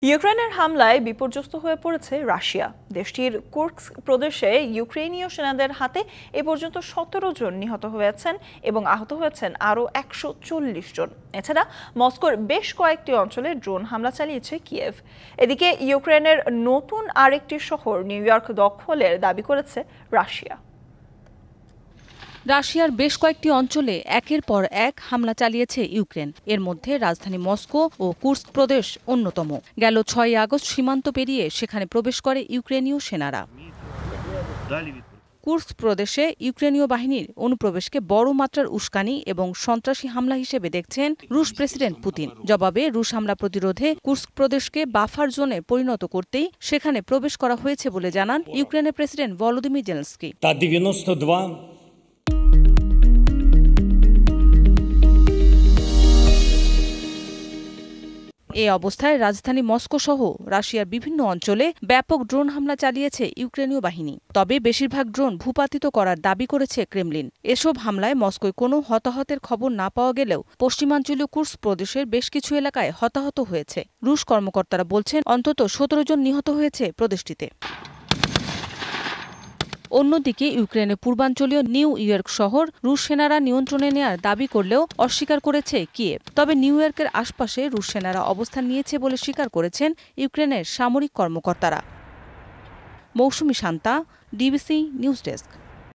ইউক্রেনের হামলায় বিপর্যস্ত হয়ে পড়েছে রাশিয়া। দেশটির কুর্স্ক প্রদেশে ইউক্রেনীয় সেনাদের হাতে এ পর্যন্ত ১৭ জন নিহত হয়েছেন এবং আহত হয়েছেন আরও ১৪০ জন। এছাড়া মস্কোর বেশ কয়েকটি অঞ্চলে ড্রোন হামলা চালিয়েছে কিয়েভ। এদিকে ইউক্রেনের নতুন আরেকটি শহর নিউ ইয়র্ক দখলের দাবি করেছে রাশিয়া। রাশিয়ার বেশ কয়েকটি অঞ্চলে একের পর এক হামলা চালিয়েছে ইউক্রেন। এর মধ্যে রাজধানী মস্কো ও কুর্স্ক প্রদেশ অন্যতম। গেল ৬ আগস্ট সীমান্ত পেরিয়ে সেখানে প্রবেশ করে ইউক্রেনীয় সেনারা। কুর্স্ক প্রদেশে ইউক্রেনীয় বাহিনীর অনুপ্রবেশকে বড় মাত্রার উস্কানি এবং সন্ত্রাসী হামলা হিসেবে দেখছেন রুশ প্রেসিডেন্ট পুতিন। জবাবে রুশ হামলা প্রতিরোধে কুর্স্ক প্রদেশকে বাফার জোনে পরিণত করতেই সেখানে প্রবেশ করা হয়েছে বলে জানান ইউক্রেনের প্রেসিডেন্ট ভলোদিমির জেলেনস্কি। এ অবস্থায় রাজধানী মস্কো সহ রাশিয়ার বিভিন্ন অঞ্চলে ব্যাপক ড্রোন হামলা চালিয়েছে ইউক্রেনীয় বাহিনী। তবে বেশিরভাগ ড্রোন ভূপাতিত করার দাবি করেছে ক্রেমলিন। এসব হামলায় মস্কোয় কোনো হতাহতের খবর না পাওয়া গেলেও পশ্চিমাঞ্চলীয় কুর্স্ক প্রদেশের বেশ কিছু এলাকায় হতাহত হয়েছে। রুশ কর্মকর্তারা বলছেন অন্তত ১৭ জন নিহত হয়েছে প্রদেশটিতে। অন্যদিকে ইউক্রেনের পূর্বাঞ্চলীয় নিউ ইয়র্ক শহর রুশ সেনারা নিয়ন্ত্রণে নেয়ার দাবি করলেও অস্বীকার করেছে কিয়েভ। তবে নিউ ইয়র্কের আশপাশে রুশ সেনারা অবস্থান নিয়েছে বলে স্বীকার করেছেন ইউক্রেনের সামরিক কর্মকর্তারা। মৌসুমী শান্তা, ডিবিসি নিউজ ডেস্ক।